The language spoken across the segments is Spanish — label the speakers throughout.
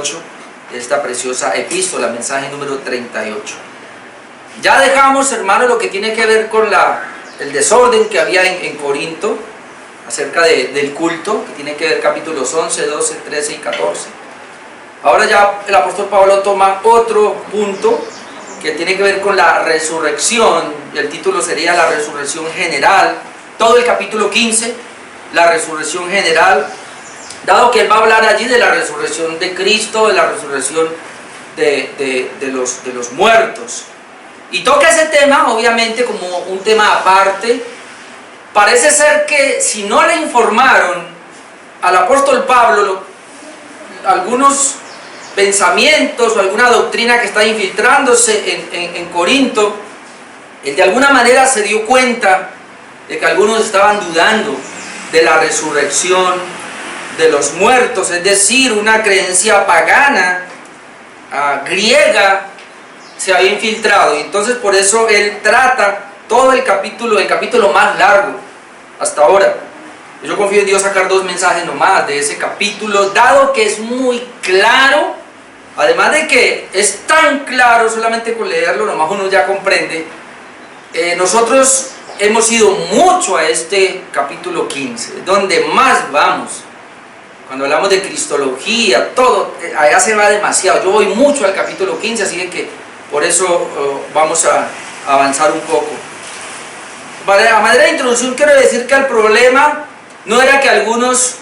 Speaker 1: 38 de esta preciosa epístola, mensaje número 38. Ya dejamos, hermanos, lo que tiene que ver con el desorden que había en Corinto, acerca del culto, que tiene que ver capítulos 11, 12, 13 y 14. Ahora ya el apóstol Pablo toma otro punto que tiene que ver con la resurrección, y el título sería la resurrección general. Todo el capítulo 15, la resurrección general, dado que él va a hablar allí de la resurrección de Cristo, de la resurrección de los muertos. Y toca ese tema, obviamente, como un tema aparte. Parece ser que si no le informaron al apóstol Pablo algunos pensamientos o alguna doctrina que está infiltrándose en Corinto, él de alguna manera se dio cuenta de que algunos estaban dudando de la resurrección de los muertos, es decir, una creencia pagana, griega, se había infiltrado. Y entonces por eso él trata todo el capítulo más largo hasta ahora. Yo confío en Dios sacar 2 mensajes nomás de ese capítulo, dado que es muy claro, además de que es tan claro, solamente con leerlo nomás uno ya comprende. Nosotros hemos ido mucho a este capítulo 15, donde más vamos. Cuando hablamos de cristología, todo, allá se va demasiado. Yo voy mucho al capítulo 15, así que por eso vamos a avanzar un poco. A manera de introducción quiero decir que el problema no era que algunos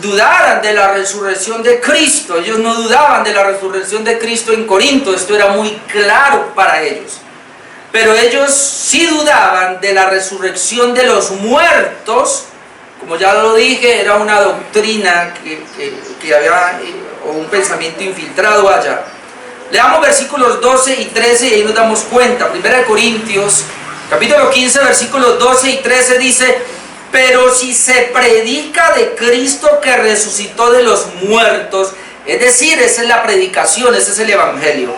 Speaker 1: dudaran de la resurrección de Cristo. Ellos no dudaban de la resurrección de Cristo en Corinto, esto era muy claro para ellos. Pero ellos sí dudaban de la resurrección de los muertos. Como ya lo dije, era una doctrina que había, o un pensamiento infiltrado allá. Leamos versículos 12 y 13 y ahí nos damos cuenta. 1 Corintios, capítulo 15, versículos 12 y 13 dice: pero si se predica de Cristo que resucitó de los muertos, es decir, esa es la predicación, ese es el evangelio,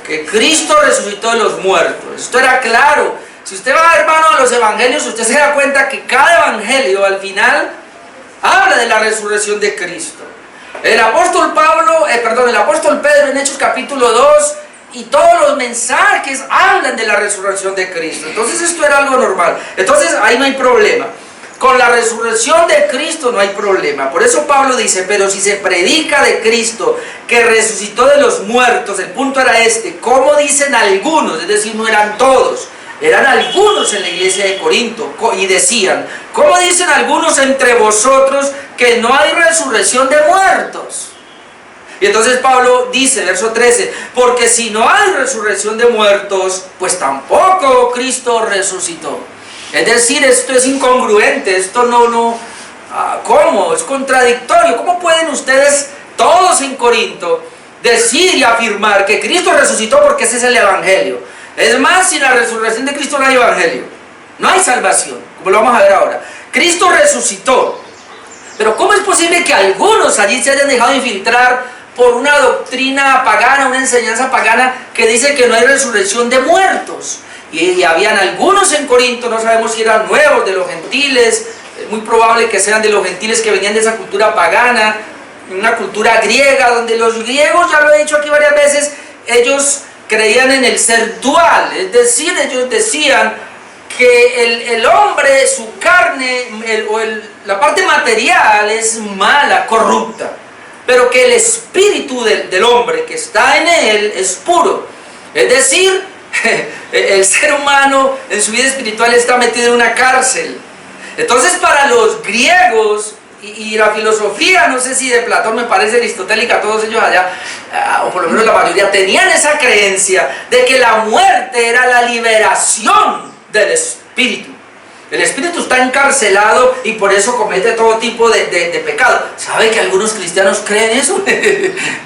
Speaker 1: que Cristo resucitó de los muertos. Esto era claro. Si usted va, hermano, a los evangelios, usted se da cuenta que cada evangelio al final habla de la resurrección de Cristo. El apóstol Pedro en Hechos capítulo 2 y todos los mensajes hablan de la resurrección de Cristo. Entonces esto era algo normal. Entonces ahí no hay problema. Con la resurrección de Cristo no hay problema. Por eso Pablo dice: pero si se predica de Cristo que resucitó de los muertos, el punto era este, como dicen algunos, es decir, no eran todos, eran algunos en la iglesia de Corinto, y decían: ¿cómo dicen algunos entre vosotros que no hay resurrección de muertos? Y entonces Pablo dice, verso 13: porque si no hay resurrección de muertos, pues tampoco Cristo resucitó. Es decir, esto es incongruente, esto ¿cómo? Es contradictorio. ¿Cómo pueden ustedes, todos en Corinto, decir y afirmar que Cristo resucitó porque ese es el evangelio? Es más, sin la resurrección de Cristo no hay evangelio, no hay salvación, como lo vamos a ver ahora. Cristo resucitó, pero ¿cómo es posible que algunos allí se hayan dejado infiltrar por una doctrina pagana, una enseñanza pagana que dice que no hay resurrección de muertos? Y habían algunos en Corinto, no sabemos si eran nuevos, de los gentiles, es muy probable que sean de los gentiles que venían de esa cultura pagana, una cultura griega, donde los griegos, ya lo he dicho aquí varias veces, ellos creían en el ser dual, es decir, ellos decían que el hombre, su carne, la parte material es mala, corrupta, pero que el espíritu del hombre que está en él es puro. Es decir, el ser humano en su vida espiritual está metido en una cárcel. Entonces para los griegos y la filosofía, no sé si de Platón, me parece aristotélica, todos ellos allá, o por lo menos la mayoría, tenían esa creencia de que la muerte era la liberación del espíritu. El espíritu está encarcelado y por eso comete todo tipo de pecado. ¿Sabe que algunos cristianos creen eso?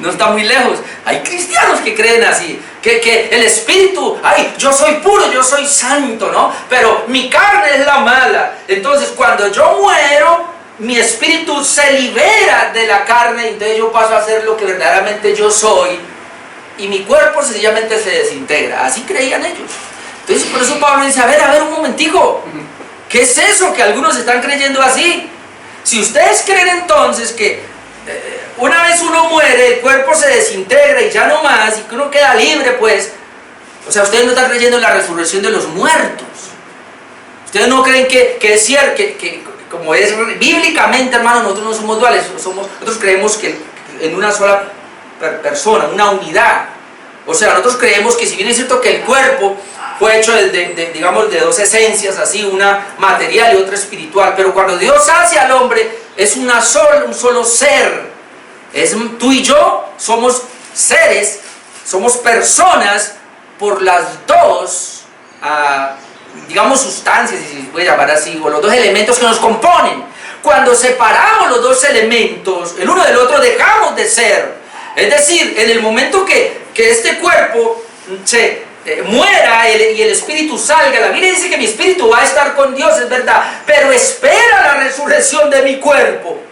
Speaker 1: No está muy lejos. Hay cristianos que creen así, que el espíritu, ay, yo soy puro, yo soy santo, ¿no? Pero mi carne es la mala. Entonces cuando yo muero, mi espíritu se libera de la carne, y entonces yo paso a ser lo que verdaderamente yo soy, y mi cuerpo sencillamente se desintegra. Así creían ellos. Entonces por eso Pablo dice: a ver un momentico, ¿qué es eso que algunos están creyendo así? Si ustedes creen entonces que una vez uno muere, el cuerpo se desintegra y ya no más, y que uno queda libre, pues. O sea, ustedes no están creyendo en la resurrección de los muertos. Ustedes no creen que es cierto, que como es bíblicamente, hermano, nosotros no somos duales, nosotros creemos que en una sola persona, una unidad. O sea, nosotros creemos que si bien es cierto que el cuerpo fue hecho digamos, de dos esencias, así, una material y otra espiritual, pero cuando Dios hace al hombre, es un solo ser. Tú y yo somos seres, somos personas por las dos, digamos, sustancias, si se puede llamar así, o los dos elementos que nos componen. Cuando separamos los dos elementos, el uno del otro, dejamos de ser. Es decir, en el momento que este cuerpo se muera y el espíritu salga, la Biblia dice que mi espíritu va a estar con Dios, es verdad, pero espera la resurrección de mi cuerpo.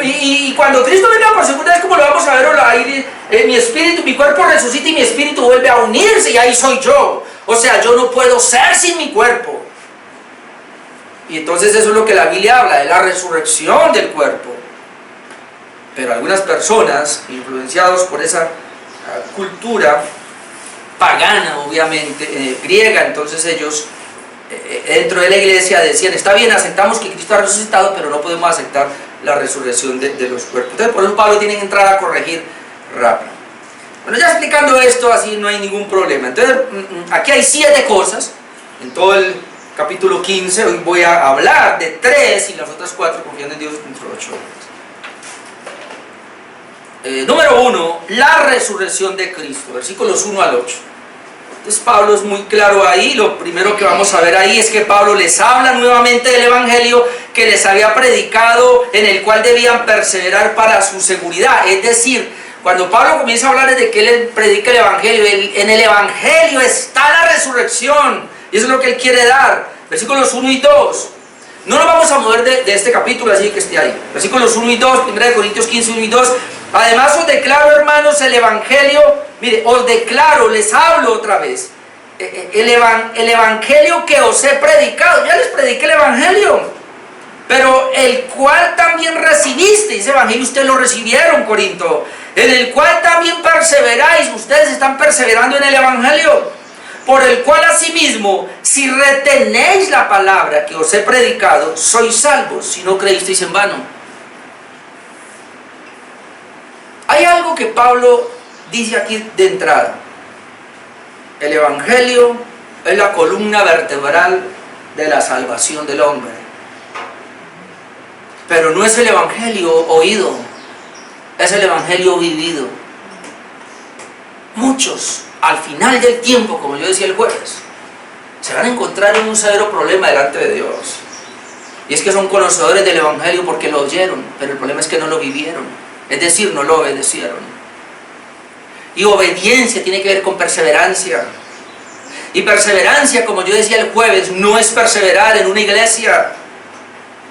Speaker 1: Y cuando Cristo venga por segunda vez, como lo vamos a ver ahí, mi espíritu, mi cuerpo resucita y mi espíritu vuelve a unirse y ahí soy yo. O sea, yo no puedo ser sin mi cuerpo. Y entonces eso es lo que la Biblia habla, de la resurrección del cuerpo. Pero algunas personas, influenciados por esa cultura pagana, obviamente, griega, entonces ellos dentro de la iglesia decían, está bien, aceptamos que Cristo ha resucitado, pero no podemos aceptar la resurrección de los cuerpos. Entonces por eso Pablo tiene que entrar a corregir rápido. Bueno, ya explicando esto, así no hay ningún problema. Entonces aquí hay 7 cosas en todo el capítulo 15. Hoy voy a hablar de 3 y las otras 4, confiando en Dios, dentro de 8 horas. Número 1, la resurrección de Cristo, versículos 1 al 8. Entonces Pablo es muy claro ahí. Lo primero que vamos a ver ahí es que Pablo les habla nuevamente del evangelio que les había predicado, en el cual debían perseverar para su seguridad. Es decir, cuando Pablo comienza a hablar de que él predica el evangelio, en el evangelio está la resurrección, y eso es lo que él quiere dar. Versículos 1 y 2. No nos vamos a mover de este capítulo, así que esté ahí. Versículos 1 y 2, 1 Corintios 15, 1 y 2. Además os declaro, hermanos, el evangelio, mire, os declaro, les hablo otra vez, el evangelio que os he predicado. Ya les prediqué el evangelio, pero el cual también recibisteis. Ese evangelio ustedes lo recibieron, Corinto, en el cual también perseveráis. Ustedes están perseverando en el evangelio, por el cual asimismo, si retenéis la palabra que os he predicado, sois salvos, si no creísteis en vano. Hay algo que Pablo dice aquí de entrada. El evangelio es la columna vertebral de la salvación del hombre. Pero no es el evangelio oído, es el evangelio vivido. Muchos, al final del tiempo, como yo decía el jueves, se van a encontrar en un severo problema delante de Dios. Y es que son conocedores del evangelio porque lo oyeron, pero el problema es que no lo vivieron. Es decir, no lo obedecieron. Y obediencia tiene que ver con perseverancia. Y perseverancia, como yo decía el jueves, no es perseverar en una iglesia.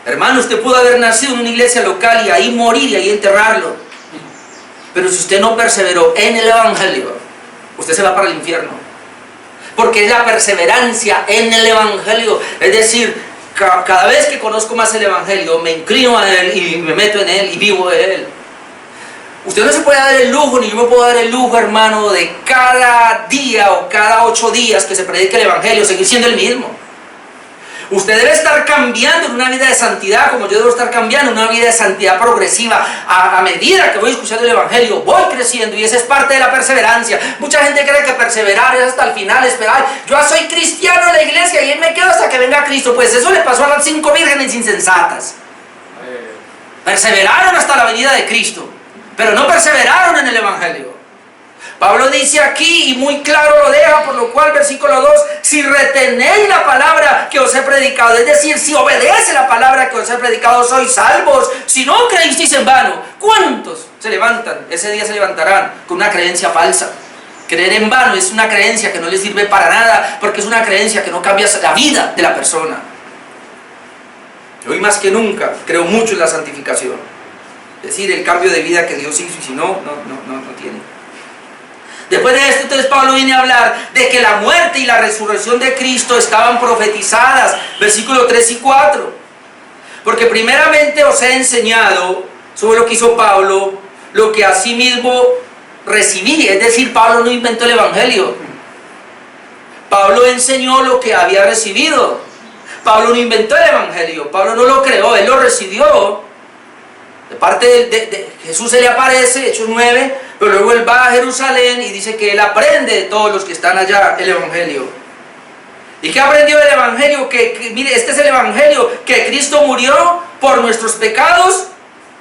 Speaker 1: Hermano, usted pudo haber nacido en una iglesia local y ahí morir y ahí enterrarlo. Pero si usted no perseveró en el evangelio, usted se va para el infierno. Porque es la perseverancia en el evangelio. Es decir, cada vez que conozco más el evangelio, me inclino a él y me meto en él y vivo de él. Usted no se puede dar el lujo, ni yo me puedo dar el lujo, hermano, de cada día o cada 8 días que se predique el evangelio, seguir siendo el mismo. Usted debe estar cambiando en una vida de santidad, como yo debo estar cambiando en una vida de santidad progresiva. A medida que voy escuchando el evangelio, voy creciendo, y esa es parte de la perseverancia. Mucha gente cree que perseverar es hasta el final, esperar. Yo soy cristiano en la iglesia y él me quedo hasta que venga Cristo. Pues eso le pasó a las 5 vírgenes insensatas. Perseveraron hasta la venida de Cristo, pero no perseveraron en el evangelio. Pablo dice aquí, y muy claro lo deja, por lo cual, versículo 2, si retenéis la palabra que os he predicado, es decir, si obedece la palabra que os he predicado, sois salvos. Si no creísteis en vano, ¿cuántos se levantan? Ese día se levantarán con una creencia falsa. Creer en vano es una creencia que no les sirve para nada, porque es una creencia que no cambia la vida de la persona. Hoy más que nunca creo mucho en la santificación, es decir, el cambio de vida que Dios hizo, y si no tiene. Después de esto, entonces Pablo viene a hablar de que la muerte y la resurrección de Cristo estaban profetizadas, versículos 3 y 4. Porque primeramente os he enseñado sobre lo que hizo Pablo, lo que asimismo recibí. Es decir, Pablo no inventó el Evangelio. Pablo enseñó lo que había recibido. Pablo no inventó el Evangelio. Pablo no lo creó, él lo recibió. De parte de Jesús se le aparece, Hechos 9, pero luego él va a Jerusalén y dice que él aprende de todos los que están allá el Evangelio. ¿Y qué aprendió del Evangelio? Mire, este es el Evangelio, que Cristo murió por nuestros pecados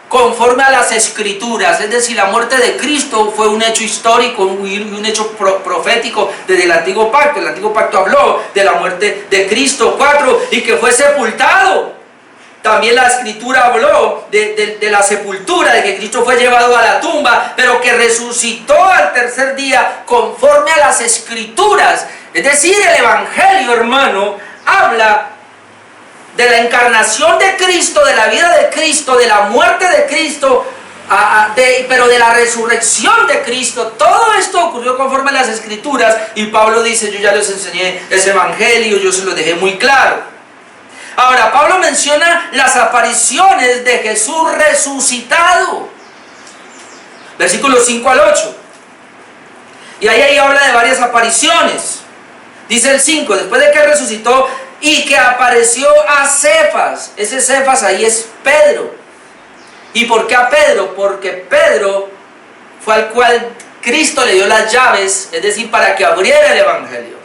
Speaker 1: conforme a las Escrituras. Es decir, la muerte de Cristo fue un hecho histórico, un hecho profético desde el Antiguo Pacto. El Antiguo Pacto habló de la muerte de Cristo. 4, y que fue sepultado. También la Escritura habló de la sepultura, de que Cristo fue llevado a la tumba, pero que resucitó al tercer día conforme a las Escrituras. Es decir, el Evangelio, hermano, habla de la encarnación de Cristo, de la vida de Cristo, de la muerte de Cristo, pero de la resurrección de Cristo. Todo esto ocurrió conforme a las Escrituras, y Pablo dice, yo ya les enseñé ese Evangelio, yo se lo dejé muy claro. Ahora, Pablo menciona las apariciones de Jesús resucitado. Versículos 5 al 8. Y ahí habla de varias apariciones. Dice el 5, después de que resucitó y que apareció a Cefas. Ese Cefas ahí es Pedro. ¿Y por qué a Pedro? Porque Pedro fue al cual Cristo le dio las llaves, es decir, para que abriera el Evangelio.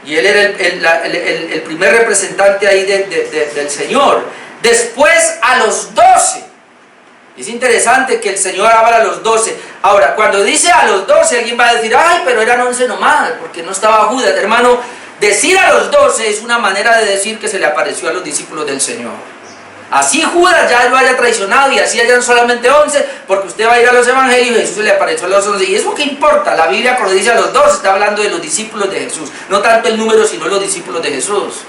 Speaker 1: Y él era el primer representante ahí del Señor. Después a los 12. Es interesante que el Señor habla a los 12. Ahora, cuando dice a los 12, alguien va a decir, ay, pero eran 11 nomás, porque no estaba Judas. Hermano, decir a los 12 es una manera de decir que se le apareció a los discípulos del Señor. Así Judas ya lo haya traicionado y así hayan solamente 11, porque usted va a ir a los evangelios y Jesús se le apareció a los 11. ¿Y eso qué importa? La Biblia cuando dice a los 12 está hablando de los discípulos de Jesús. No tanto el número, sino los discípulos de Jesús.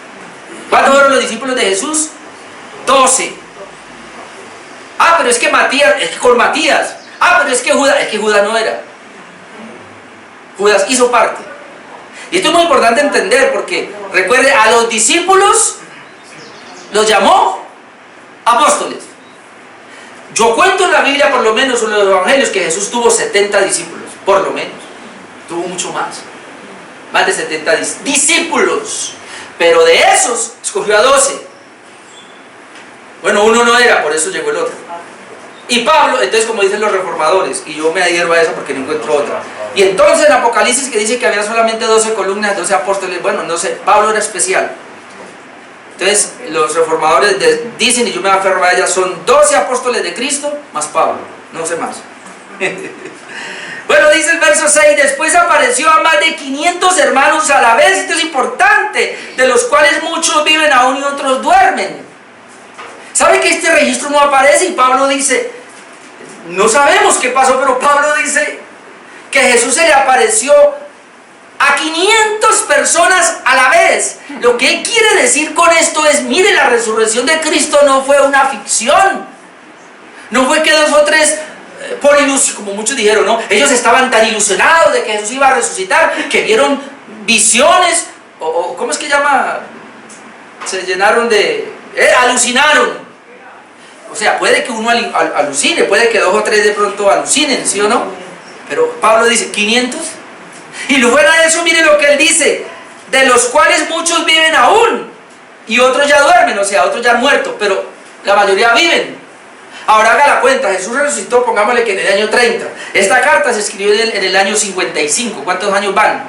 Speaker 1: ¿Cuántos fueron los discípulos de Jesús? 12. Ah, pero es que Matías, es que con Matías. Ah, pero es que Judas no era. Judas hizo parte. Y esto es muy importante entender, porque recuerde, a los discípulos los llamó apóstoles. Yo cuento en la Biblia, por lo menos en los evangelios, que Jesús tuvo 70 discípulos, por lo menos. Tuvo mucho más de 70 discípulos. Pero de esos escogió a 12. Bueno, uno no era, por eso llegó el otro. Y Pablo, entonces, como dicen los reformadores, y yo me adhiero a eso porque no encuentro otra. Y entonces en Apocalipsis, que dice que había solamente 12 columnas, 12 apóstoles, bueno, no sé, Pablo era especial. Entonces los reformadores dicen, y yo me aferro a ellas, son 12 apóstoles de Cristo más Pablo, no sé más. Bueno, dice el verso 6, después apareció a más de 500 hermanos a la vez. Esto es importante, de los cuales muchos viven aún y otros duermen. ¿Sabe que este registro no aparece? Y Pablo dice, no sabemos qué pasó, pero Pablo dice que Jesús se le apareció a 500 personas a la vez. Lo que él quiere decir con esto es, mire, la resurrección de Cristo no fue una ficción. No fue que 2 o 3, por ilusión, como muchos dijeron, ¿no? Ellos estaban tan ilusionados de que Jesús iba a resucitar, que vieron visiones, o ¿cómo es que llama? Se llenaron de... alucinaron. O sea, puede que uno alucine, puede que 2 o 3 de pronto alucinen, ¿sí o no? Pero Pablo dice, 500. Y luego de eso, mire lo que él dice, de los cuales muchos viven aún, y otros ya duermen, o sea, otros ya han muerto, pero la mayoría viven. Ahora haga la cuenta, Jesús resucitó, pongámosle que en el año 30. Esta carta se escribió en el año 55. ¿Cuántos años van?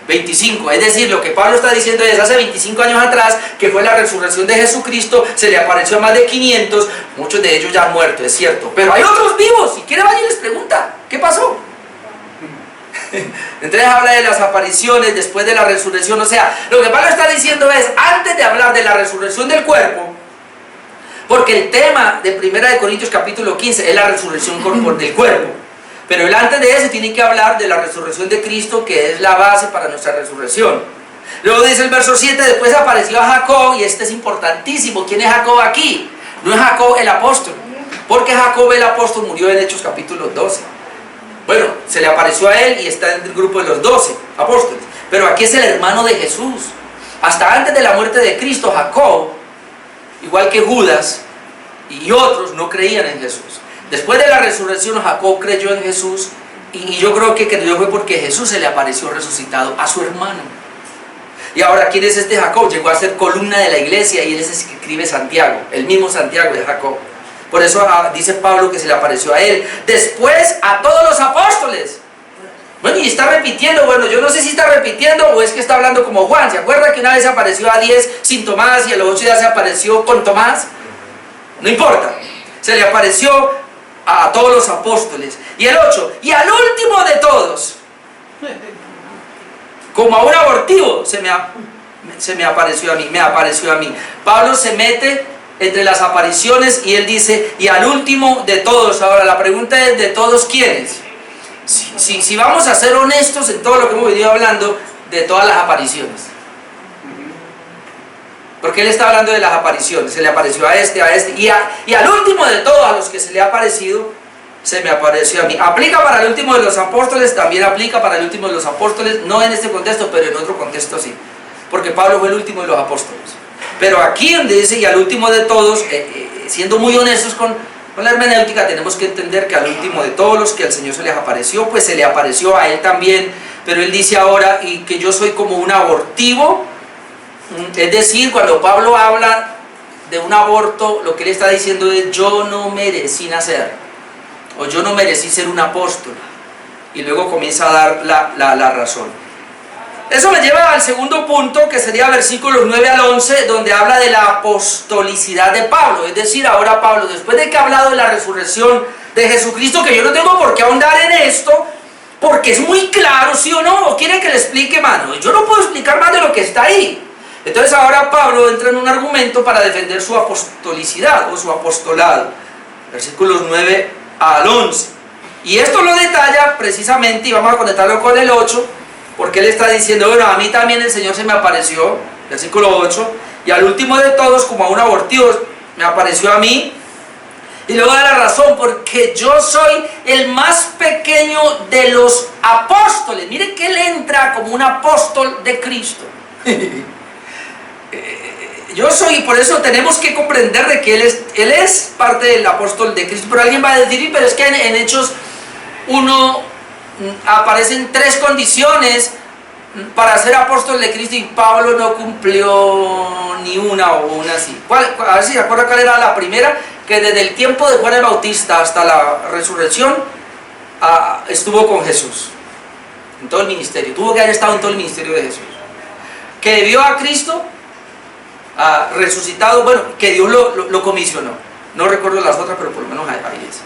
Speaker 1: 25. Es decir, lo que Pablo está diciendo es, hace 25 años atrás, que fue la resurrección de Jesucristo, se le apareció a más de 500, muchos de ellos ya han muerto, es cierto, pero hay otros vivos. Si quiere vaya y les pregunta, ¿qué pasó? Entonces habla de las apariciones después de la resurrección. O sea, lo que Pablo está diciendo es, antes de hablar de la resurrección del cuerpo, porque el tema de 1 Corintios capítulo 15 es la resurrección del cuerpo, pero él antes de eso tiene que hablar de la resurrección de Cristo, que es la base para nuestra resurrección. Luego dice el verso 7, después apareció a Jacob, y este es importantísimo. ¿Quién es Jacob aquí? No es Jacob el apóstol, porque Jacob el apóstol murió en Hechos capítulo 12. Bueno, se le apareció a él y está en el grupo de los 12 apóstoles. Pero aquí es el hermano de Jesús. Hasta antes de la muerte de Cristo, Jacob, igual que Judas y otros, no creían en Jesús. Después de la resurrección, Jacob creyó en Jesús, y yo creo que creyó fue porque Jesús se le apareció resucitado a su hermano. Y ahora, ¿quién es este Jacob? Llegó a ser columna de la iglesia, y él es el que escribe Santiago, el mismo Santiago de Jacob. Por eso dice Pablo que se le apareció a él. Después a todos los apóstoles. Bueno, y está repitiendo, bueno, yo no sé si está repitiendo o es que está hablando como Juan. ¿Se acuerda que una vez apareció a 10 sin Tomás y a los 8 ya se apareció con Tomás? No importa. Se le apareció a todos los apóstoles. Y el 8, y al último de todos, como a un abortivo, se me apareció a mí, me apareció a mí. Pablo se mete entre las apariciones y él dice, y al último de todos. Ahora la pregunta es, ¿de todos quiénes? Si vamos a ser honestos en todo lo que hemos venido hablando, de todas las apariciones. Porque él está hablando de las apariciones. Se le apareció a este, y al último de todos, a los que se le ha aparecido, se me apareció a mí. Aplica para el último de los apóstoles, también aplica para el último de los apóstoles, no en este contexto, pero en otro contexto sí. Porque Pablo fue el último de los apóstoles. Pero aquí donde dice, y al último de todos, siendo muy honestos con la hermenéutica, tenemos que entender que al último de todos los que al Señor se les apareció, pues se le apareció a él también. Pero él dice ahora, y que yo soy como un abortivo. Es decir, cuando Pablo habla de un aborto, lo que él está diciendo es, yo no merecí nacer, o yo no merecí ser un apóstol. Y luego comienza a dar la razón. Eso me lleva al segundo punto, que sería versículos 9 al 11, donde habla de la apostolicidad de Pablo. Es decir, ahora Pablo, después de que ha hablado de la resurrección de Jesucristo, que yo no tengo por qué ahondar en esto, porque es muy claro, ¿sí o no? ¿O quiere que le explique más? No, yo no puedo explicar más de lo que está ahí. Entonces ahora Pablo entra en un argumento para defender su apostolicidad o su apostolado. Versículos 9 al 11. Y esto lo detalla precisamente, y vamos a conectarlo con el 8, porque él está diciendo, bueno, a mí también el Señor se me apareció, versículo 8, y al último de todos, como a un abortivo, me apareció a mí. Y luego da la razón, porque yo soy el más pequeño de los apóstoles. Mire que él entra como un apóstol de Cristo. Yo soy, y por eso tenemos que comprender de que él es parte del apóstol de Cristo. Pero alguien va a decir, pero es que en Hechos 1 aparecen 3 condiciones para ser apóstol de Cristo, y Pablo no cumplió ni una o una así. A ver si se acuerda cuál era la primera, que desde el tiempo de Juan el Bautista hasta la resurrección estuvo con Jesús en todo el ministerio, tuvo que haber estado en todo el ministerio de Jesús, que vio a Cristo resucitado, bueno, que Dios lo comisionó. No recuerdo las otras, pero por lo menos ahí es.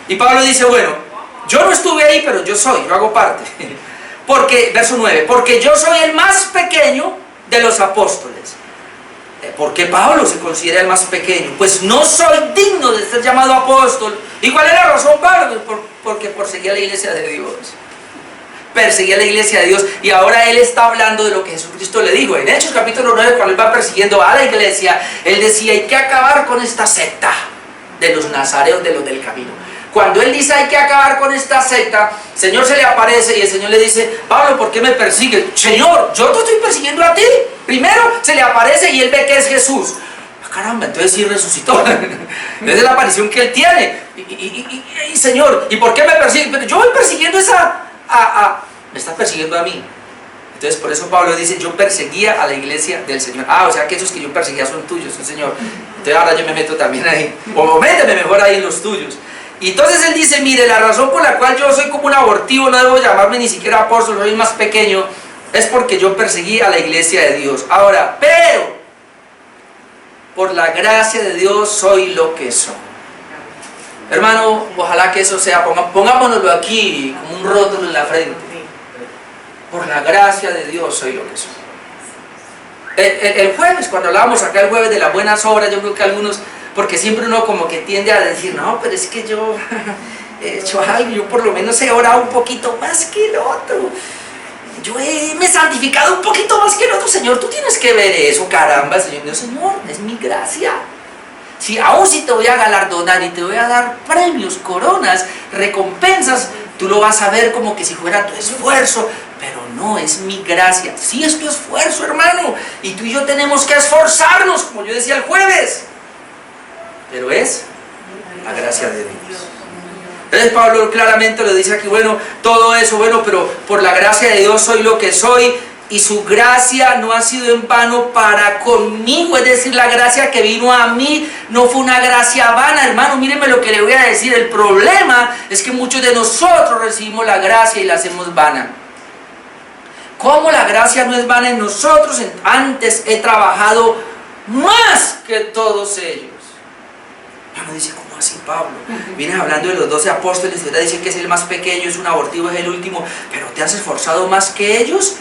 Speaker 1: Y Pablo dice, bueno, yo no estuve ahí, pero yo hago parte. Porque, verso 9, porque yo soy el más pequeño de los apóstoles. ¿Por qué Pablo se considera el más pequeño? Pues no soy digno de ser llamado apóstol. ¿Y cuál es la razón, Pablo? Porque perseguía la iglesia de Dios. Perseguía la iglesia de Dios, y ahora él está hablando de lo que Jesucristo le dijo. En Hechos capítulo 9, cuando él va persiguiendo a la iglesia, él decía, hay que acabar con esta secta de los nazareos, de los del camino. Cuando él dice hay que acabar con esta secta, el Señor se le aparece y el Señor le dice, Pablo, ¿por qué me persigues? Señor, yo te estoy persiguiendo a ti. Primero se le aparece y él ve que es Jesús. Caramba, entonces sí resucitó. Es la aparición que él tiene. Y Señor, ¿y por qué me persigue? Pero yo voy persiguiendo me está persiguiendo a mí. Entonces por eso Pablo dice, yo perseguía a la iglesia del Señor. O sea que esos que yo perseguía son tuyos, ¿sí, Señor? Entonces ahora yo me meto también ahí. O méteme mejor ahí en los tuyos. Y entonces él dice, mire, la razón por la cual yo soy como un abortivo, no debo llamarme ni siquiera apóstol, soy más pequeño, es porque yo perseguí a la iglesia de Dios. Ahora, pero por la gracia de Dios soy lo que soy. Hermano, ojalá que eso sea, pongámonoslo aquí como un rótulo en la frente. Por la gracia de Dios soy lo que soy. El jueves, cuando hablábamos acá el jueves de las buenas obras, yo creo que algunos, porque siempre uno como que tiende a decir, no, pero es que yo he hecho algo, yo por lo menos he orado un poquito más que el otro, yo me he santificado un poquito más que el otro. Señor, tú tienes que ver eso, caramba. Señor, no, Señor, es mi gracia. Si aún si te voy a galardonar y te voy a dar premios, coronas, recompensas, tú lo vas a ver como que si fuera tu esfuerzo, pero no, es mi gracia. Sí es tu esfuerzo, hermano, y tú y yo tenemos que esforzarnos, como yo decía el jueves, pero es la gracia de Dios. Entonces Pablo claramente lo dice aquí, bueno, todo eso, bueno, pero por la gracia de Dios soy lo que soy, y su gracia no ha sido en vano para conmigo. Es decir, la gracia que vino a mí no fue una gracia vana, hermano. Mírenme lo que le voy a decir. El problema es que muchos de nosotros recibimos la gracia y la hacemos vana. ¿Cómo la gracia no es vana en nosotros? Antes he trabajado más que todos ellos. Uno dice, ¿cómo así, Pablo? Vienes hablando de los 12 apóstoles y ahora dice que es el más pequeño, es un abortivo, es el último, pero ¿te has esforzado más que ellos?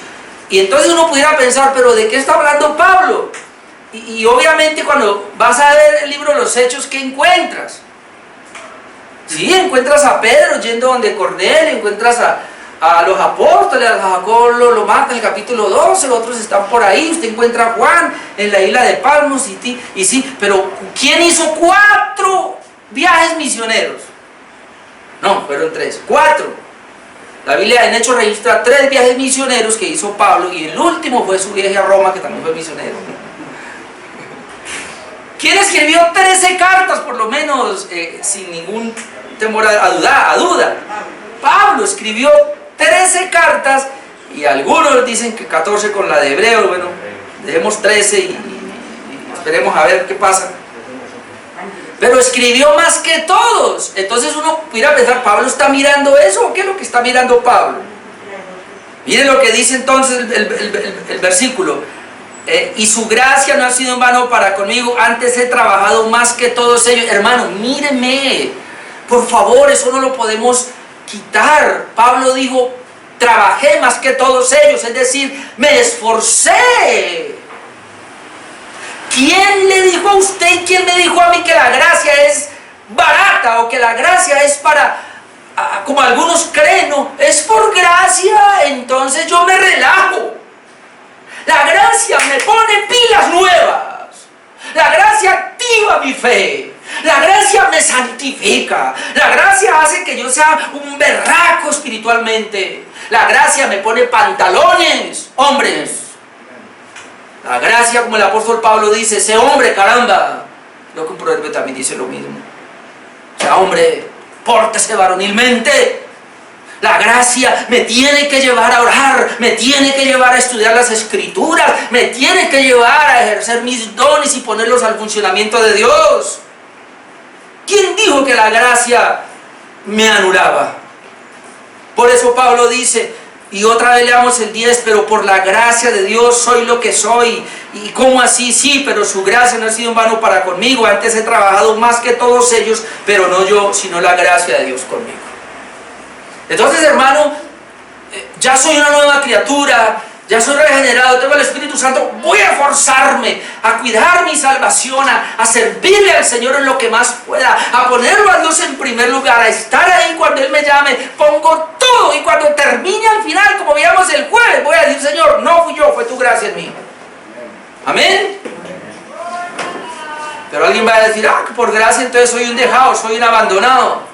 Speaker 1: Y entonces uno pudiera pensar, ¿pero de qué está hablando Pablo? Y obviamente cuando vas a ver el libro de los Hechos, ¿qué encuentras? Sí, encuentras a Pedro yendo donde Cornelio, encuentras a los apóstoles, a Jacobo lo mata en el capítulo 12, otros están por ahí, usted encuentra a Juan en la isla de Patmos, y sí, pero ¿quién hizo 4 viajes misioneros? No, fueron 3, 4. La Biblia en Hechos registra 3 viajes misioneros que hizo Pablo, y el último fue su viaje a Roma, que también fue misionero. ¿Quién escribió 13 cartas, por lo menos, sin ningún temor a duda? Pablo escribió 13 cartas, y algunos dicen que 14 con la de Hebreo. Bueno, dejemos 13 y esperemos a ver qué pasa. Pero escribió más que todos. Entonces uno pudiera pensar, ¿Pablo está mirando eso o qué es lo que está mirando Pablo? Miren lo que dice entonces el versículo. Y su gracia no ha sido en vano para conmigo, antes he trabajado más que todos ellos. Hermano, míreme, por favor, eso no lo podemos quitar. Pablo dijo, trabajé más que todos ellos, es decir, me esforcé. ¿Quién le dijo a usted y quién me dijo a mí que la gracia es barata o que la gracia es para, como algunos creen, no, es por gracia, entonces yo me relajo? La gracia me pone pilas nuevas, la gracia activa mi fe, la gracia me santifica, la gracia hace que yo sea un berraco espiritualmente, la gracia me pone pantalones, hombres. La gracia, como el apóstol Pablo dice, sé hombre, caramba. Creo que un proverbio también dice lo mismo. Sea hombre, pórtese varonilmente. La gracia me tiene que llevar a orar, me tiene que llevar a estudiar las escrituras, me tiene que llevar a ejercer mis dones y ponerlos al funcionamiento de Dios. ¿Quién dijo que la gracia me anulaba? Por eso Pablo dice, y otra vez leamos el 10, pero por la gracia de Dios soy lo que soy. ¿Y cómo así? Sí, pero su gracia no ha sido en vano para conmigo. Antes he trabajado más que todos ellos, pero no yo, sino la gracia de Dios conmigo. Entonces, hermano, ya soy una nueva criatura, ya soy regenerado, tengo el Espíritu Santo, voy a esforzarme a cuidar mi salvación, a servirle al Señor en lo que más pueda, a ponerlo a Dios en primer lugar, a estar ahí cuando Él me llame, pongo todo, y cuando termine al final, como veíamos el jueves, voy a decir, Señor, no fui yo, fue tu gracia en mí. Amén. Pero alguien va a decir, que por gracia entonces soy un dejado, soy un abandonado.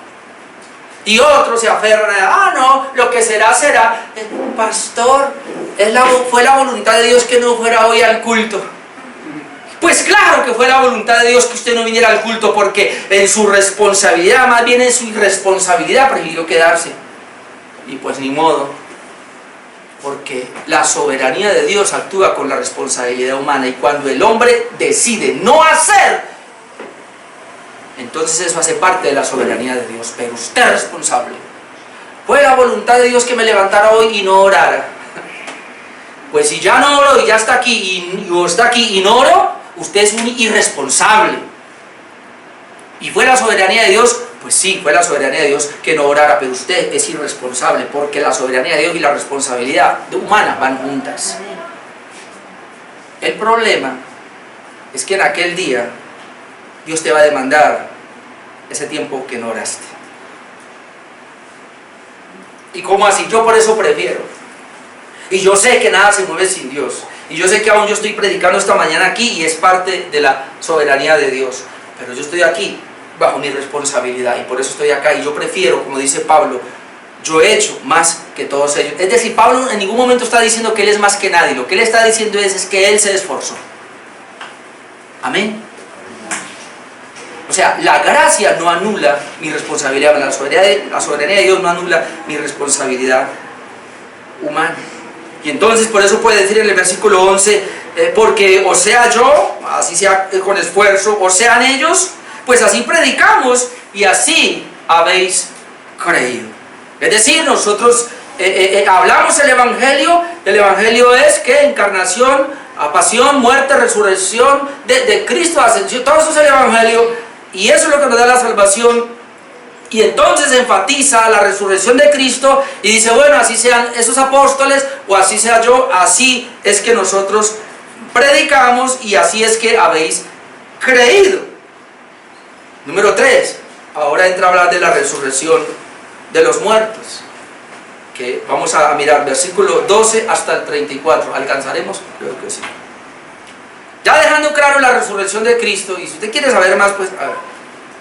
Speaker 1: Y otros se aferran a, no, lo que será, será. Pastor, fue la voluntad de Dios que no fuera hoy al culto. Pues claro que fue la voluntad de Dios que usted no viniera al culto, porque en su responsabilidad, más bien en su irresponsabilidad, prefirió quedarse. Y pues ni modo, porque la soberanía de Dios actúa con la responsabilidad humana, y cuando el hombre decide no hacer, entonces eso hace parte de la soberanía de Dios, pero usted es responsable. Fue la voluntad de Dios que me levantara hoy y no orara. Pues si ya no oro y ya está aquí y no oro, usted es un irresponsable. ¿Y fue la soberanía de Dios? Pues sí, fue la soberanía de Dios que no orara, pero usted es irresponsable, porque la soberanía de Dios y la responsabilidad humana van juntas. El problema es que en aquel día Dios te va a demandar ese tiempo que no oraste. ¿Y cómo así? Yo por eso prefiero. Y yo sé que nada se mueve sin Dios. Y yo sé que aún yo estoy predicando esta mañana aquí y es parte de la soberanía de Dios. Pero yo estoy aquí bajo mi responsabilidad y por eso estoy acá. Y yo prefiero, como dice Pablo, yo he hecho más que todos ellos. Es decir, Pablo en ningún momento está diciendo que él es más que nadie. Lo que él está diciendo es que él se esforzó. Amén. O sea, la gracia no anula mi responsabilidad, la soberanía de Dios no anula mi responsabilidad humana. Y entonces por eso puede decir en el versículo 11, porque o sea yo, así sea con esfuerzo, o sean ellos, pues así predicamos y así habéis creído. Es decir, nosotros hablamos el Evangelio es que encarnación, pasión, muerte, resurrección de Cristo, ascensión, todo eso es el Evangelio, y eso es lo que nos da la salvación. Y entonces enfatiza la resurrección de Cristo y dice, bueno, así sean esos apóstoles o así sea yo, así es que nosotros predicamos y así es que habéis creído. Número 3, ahora entra a hablar de la resurrección de los muertos, que vamos a mirar versículo 12 hasta el 34. ¿Alcanzaremos? Creo que sí. Ya dejando claro la resurrección de Cristo, y si usted quiere saber más, pues a ver,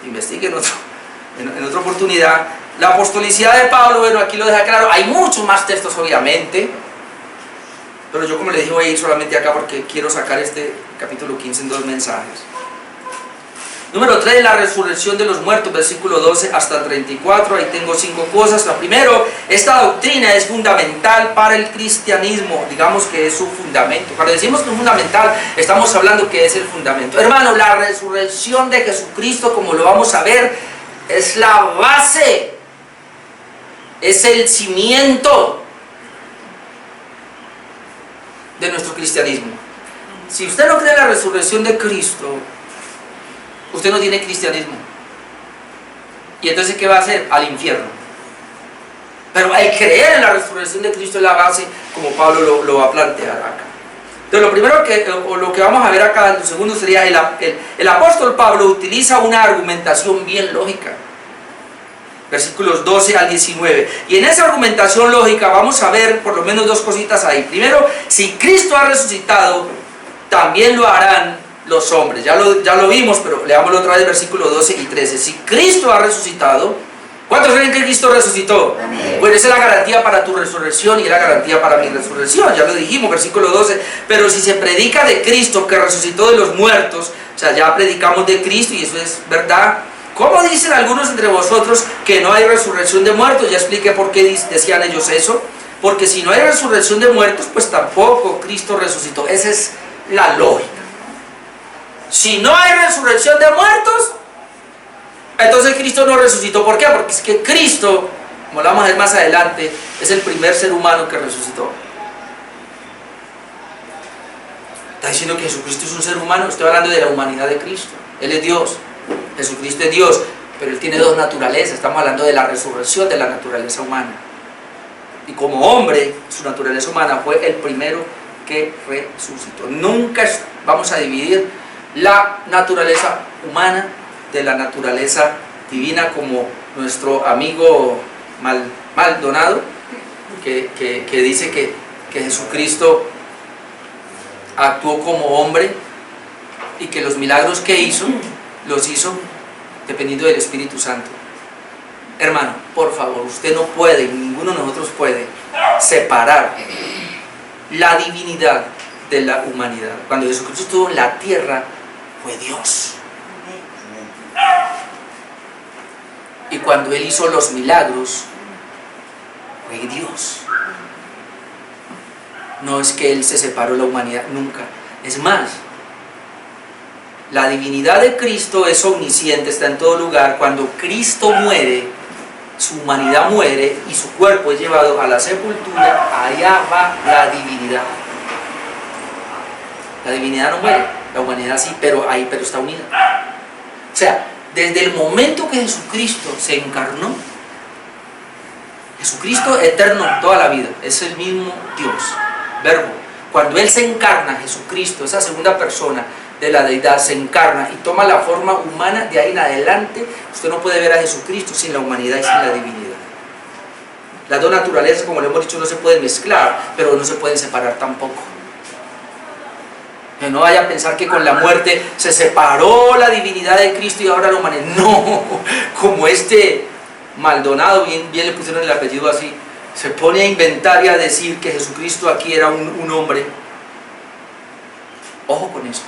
Speaker 1: investigue en otra oportunidad. La apostolicidad de Pablo, bueno, aquí lo deja claro. Hay muchos más textos obviamente, pero yo, como le dije, voy a ir solamente acá porque quiero sacar este capítulo 15 en 2 mensajes. Número 3, la resurrección de los muertos, versículo 12 hasta el 34. Ahí tengo 5 cosas. La primero, esta doctrina es fundamental para el cristianismo. Digamos que es su fundamento. Cuando decimos que es fundamental, estamos hablando que es el fundamento. Hermano, la resurrección de Jesucristo, como lo vamos a ver, es la base, es el cimiento de nuestro cristianismo. Si usted no cree en la resurrección de Cristo, usted no tiene cristianismo. Y entonces, ¿qué va a hacer? Al infierno. Pero el creer en la resurrección de Cristo es la base, como Pablo lo va a plantear acá. Entonces, lo primero lo que vamos a ver acá, en lo segundo, sería el apóstol Pablo utiliza una argumentación bien lógica. Versículos 12 al 19. Y en esa argumentación lógica vamos a ver por lo menos 2 cositas ahí. Primero, si Cristo ha resucitado, también lo harán los hombres. Ya lo vimos, pero leámoslo otra vez, versículos 12 y 13. Si Cristo ha resucitado, ¿cuántos creen que Cristo resucitó? Amén. Bueno, esa es la garantía para tu resurrección y es la garantía para mi resurrección. Ya lo dijimos, versículo 12. Pero si se predica de Cristo que resucitó de los muertos, o sea, ya predicamos de Cristo y eso es verdad. ¿Cómo dicen algunos entre vosotros que no hay resurrección de muertos? Ya expliqué por qué decían ellos eso. Porque si no hay resurrección de muertos, pues tampoco Cristo resucitó. Esa es la lógica. Si no hay resurrección de muertos, entonces Cristo no resucitó. ¿Por qué? Porque es que Cristo, como lo vamos a ver más adelante, es el primer ser humano que resucitó. ¿Está diciendo que Jesucristo es un ser humano? Estoy hablando de la humanidad de Cristo. Él es Dios. Jesucristo es Dios, pero Él tiene 2 naturalezas. Estamos hablando de la resurrección de la naturaleza humana. Y como hombre, su naturaleza humana fue el primero que resucitó. Nunca vamos a dividir la naturaleza humana de la naturaleza divina, como nuestro amigo Maldonado, que dice que Jesucristo actuó como hombre y que los milagros que hizo, los hizo dependiendo del Espíritu Santo. Hermano, por favor, usted no puede, ninguno de nosotros puede separar la divinidad de la humanidad. Cuando Jesucristo estuvo en la tierra, fue Dios. Y cuando Él hizo los milagros, fue Dios. No es que Él se separó de la humanidad, nunca. Es más, la divinidad de Cristo es omnisciente, está en todo lugar. Cuando Cristo muere, su humanidad muere y su cuerpo es llevado a la sepultura, allá va la divinidad. La divinidad no muere, la humanidad sí, pero está unida. O sea, desde el momento que Jesucristo se encarnó, Jesucristo eterno toda la vida, es el mismo Dios, verbo. Cuando Él se encarna, Jesucristo, esa segunda persona de la deidad, se encarna y toma la forma humana, de ahí en adelante usted no puede ver a Jesucristo sin la humanidad y sin la divinidad. Las 2 naturalezas, como le hemos dicho, no se pueden mezclar, pero no se pueden separar tampoco. Que no vaya a pensar que con la muerte se separó la divinidad de Cristo y ahora la humanidad. No, como este Maldonado, bien le pusieron el apellido así, se pone a inventar y a decir que Jesucristo aquí era un hombre. Ojo con eso.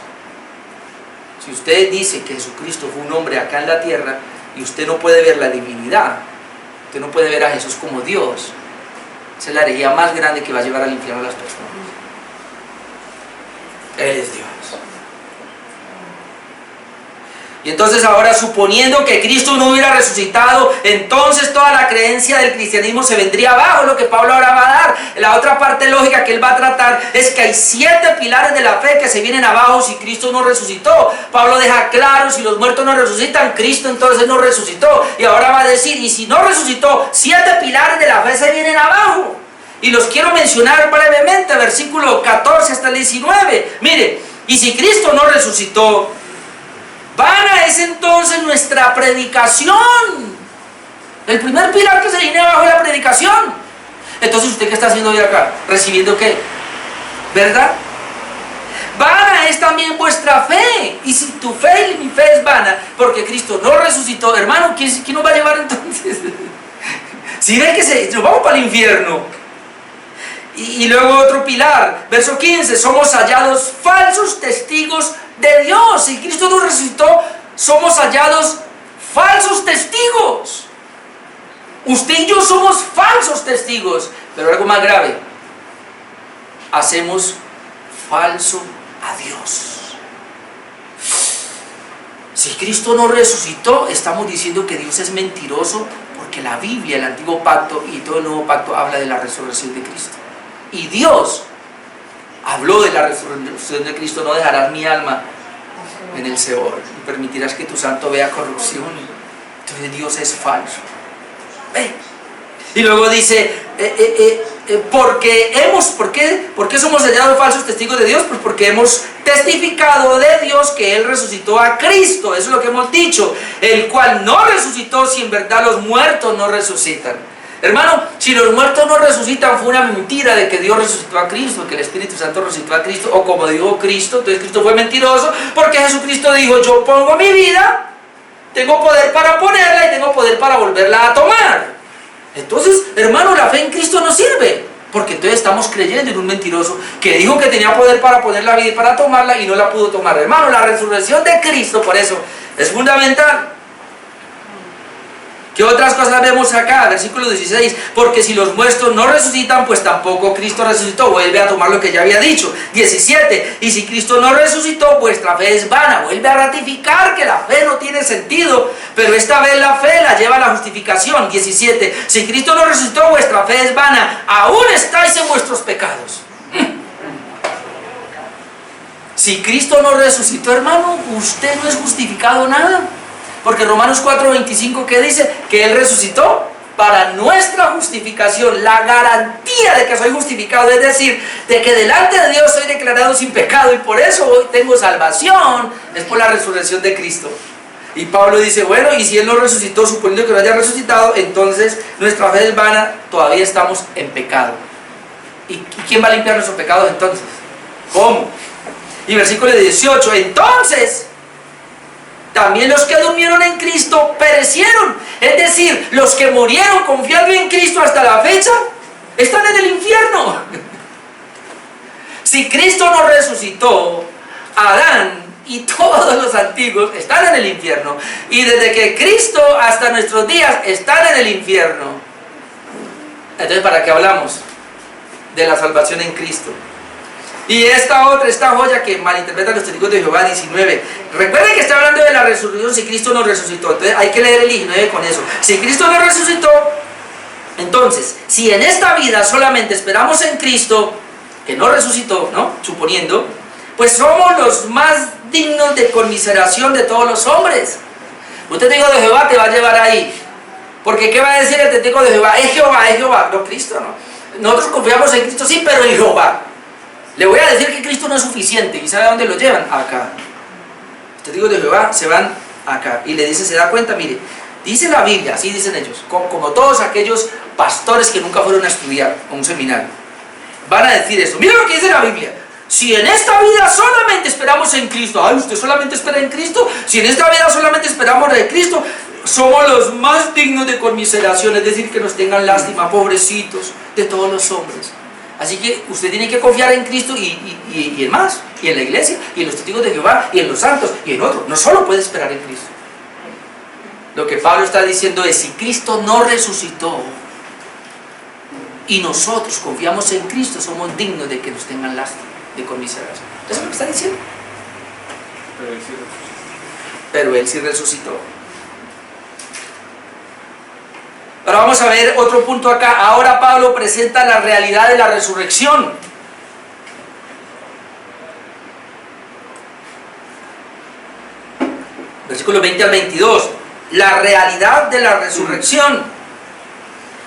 Speaker 1: Si usted dice que Jesucristo fue un hombre acá en la tierra y usted no puede ver la divinidad, usted no puede ver a Jesús como Dios, esa es la herejía más grande que va a llevar al infierno a las personas. Él es Dios. Y entonces ahora, suponiendo que Cristo no hubiera resucitado, entonces toda la creencia del cristianismo se vendría abajo, lo que Pablo ahora va a dar. La otra parte lógica que él va a tratar es que hay 7 pilares de la fe que se vienen abajo si Cristo no resucitó. Pablo deja claro, si los muertos no resucitan, Cristo entonces no resucitó. Y ahora va a decir, y si no resucitó, 7 pilares de la fe se vienen abajo. Y los quiero mencionar brevemente, versículo 14 hasta el 19. Mire, y si Cristo no resucitó, vana es entonces nuestra predicación. El primer pilar que se viene abajo es la predicación. Entonces, ¿usted qué está haciendo hoy acá? ¿Recibiendo qué? ¿Verdad? Vana es también vuestra fe. Y si tu fe y mi fe es vana, porque Cristo no resucitó, hermano, ¿quién nos va a llevar entonces? Si ven que nos vamos para el infierno. Y luego otro pilar, verso 15, somos hallados falsos testigos de Dios. Si Cristo no resucitó, somos hallados falsos testigos. Usted y yo somos falsos testigos. Pero algo más grave, hacemos falso a Dios. Si Cristo no resucitó, estamos diciendo que Dios es mentiroso, porque la Biblia, el Antiguo Pacto y todo el Nuevo Pacto habla de la resurrección de Cristo. Y Dios habló de la resurrección de Cristo. No dejarás mi alma en el Seol, y permitirás que tu santo vea corrupción. Entonces Dios es falso. ¿Ve? Y luego dice, ¿por qué somos hallados falsos testigos de Dios? Pues porque hemos testificado de Dios que Él resucitó a Cristo. Eso es lo que hemos dicho, el cual no resucitó si en verdad los muertos no resucitan. Hermano, si los muertos no resucitan, fue una mentira de que Dios resucitó a Cristo, que el Espíritu Santo resucitó a Cristo, o como dijo Cristo, entonces Cristo fue mentiroso, porque Jesucristo dijo, yo pongo mi vida, tengo poder para ponerla y tengo poder para volverla a tomar. Entonces, hermano, la fe en Cristo no sirve, porque entonces estamos creyendo en un mentiroso que dijo que tenía poder para poner la vida y para tomarla y no la pudo tomar. Hermano, la resurrección de Cristo, por eso, es fundamental. ¿Qué otras cosas vemos acá? Versículo 16, porque si los muertos no resucitan, pues tampoco Cristo resucitó. Vuelve a tomar lo que ya había dicho. 17, y si Cristo no resucitó, vuestra fe es vana. Vuelve a ratificar que la fe no tiene sentido, pero esta vez la fe la lleva a la justificación. 17, si Cristo no resucitó, vuestra fe es vana. Aún estáis en vuestros pecados. Si Cristo no resucitó, hermano, usted no es justificado nada. Porque Romanos 4:25, ¿qué dice? Que Él resucitó para nuestra justificación, la garantía de que soy justificado, es decir, de que delante de Dios soy declarado sin pecado y por eso hoy tengo salvación, es por la resurrección de Cristo. Y Pablo dice, bueno, y si Él no resucitó, suponiendo que no haya resucitado, entonces nuestra fe es vana, todavía estamos en pecado. ¿Y quién va a limpiar nuestros pecados entonces? ¿Cómo? Y versículo 18, entonces también los que durmieron en Cristo perecieron. Es decir, los que murieron confiando en Cristo hasta la fecha están en el infierno. Si Cristo no resucitó, Adán y todos los antiguos están en el infierno. Y desde que Cristo hasta nuestros días están en el infierno. Entonces, ¿para qué hablamos de la salvación en Cristo? Y esta joya que malinterpretan los testigos de Jehová, 19. Recuerden que está hablando de la resurrección si Cristo no resucitó. Entonces hay que leer el 19 con eso. Si Cristo no resucitó, entonces, si en esta vida solamente esperamos en Cristo, que no resucitó, ¿no? Suponiendo, pues somos los más dignos de conmiseración de todos los hombres. Un testigo de Jehová te va a llevar ahí. Porque ¿qué va a decir el testigo de Jehová? Es Jehová, no Cristo, ¿no? Nosotros confiamos en Cristo, sí, pero en Jehová. Le voy a decir que Cristo no es suficiente. ¿Y sabe a dónde lo llevan? Acá. Los testigos de Jehová se van acá. Y le dice, se da cuenta, mire, dice la Biblia, así dicen ellos, como todos aquellos pastores que nunca fueron a estudiar a un seminario. Van a decir esto. Mira lo que dice la Biblia. Si en esta vida solamente esperamos en Cristo, ay, usted solamente espera en Cristo. Si en esta vida solamente esperamos en Cristo, somos los más dignos de conmiseración, es decir, que nos tengan lástima, pobrecitos, de todos los hombres. Así que usted tiene que confiar en Cristo y en más, y en la iglesia, y en los testigos de Jehová, y en los santos, y en otros. No solo puede esperar en Cristo. Lo que Pablo está diciendo es, si Cristo no resucitó, y nosotros confiamos en Cristo, somos dignos de que nos tengan lástima, de conmiseración. Eso es lo que está diciendo. Pero Él sí resucitó. Ahora vamos a ver otro punto acá. Ahora Pablo presenta la realidad de la resurrección. Versículos 20 al 22. La realidad de la resurrección.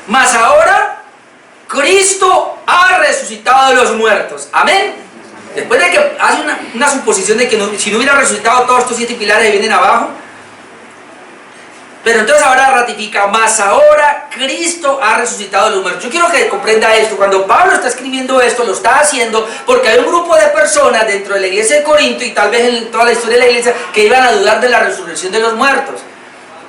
Speaker 1: Mas ahora Cristo ha resucitado de los muertos. Amén. Después de que hace una suposición de que si no hubiera resucitado, todos estos 7 pilares vienen abajo. Pero entonces ahora ratifica, más ahora Cristo ha resucitado de los muertos. Yo quiero que comprenda esto. Cuando Pablo está escribiendo esto, lo está haciendo porque hay un grupo de personas dentro de la iglesia de Corinto, y tal vez en toda la historia de la iglesia, que iban a dudar de la resurrección de los muertos.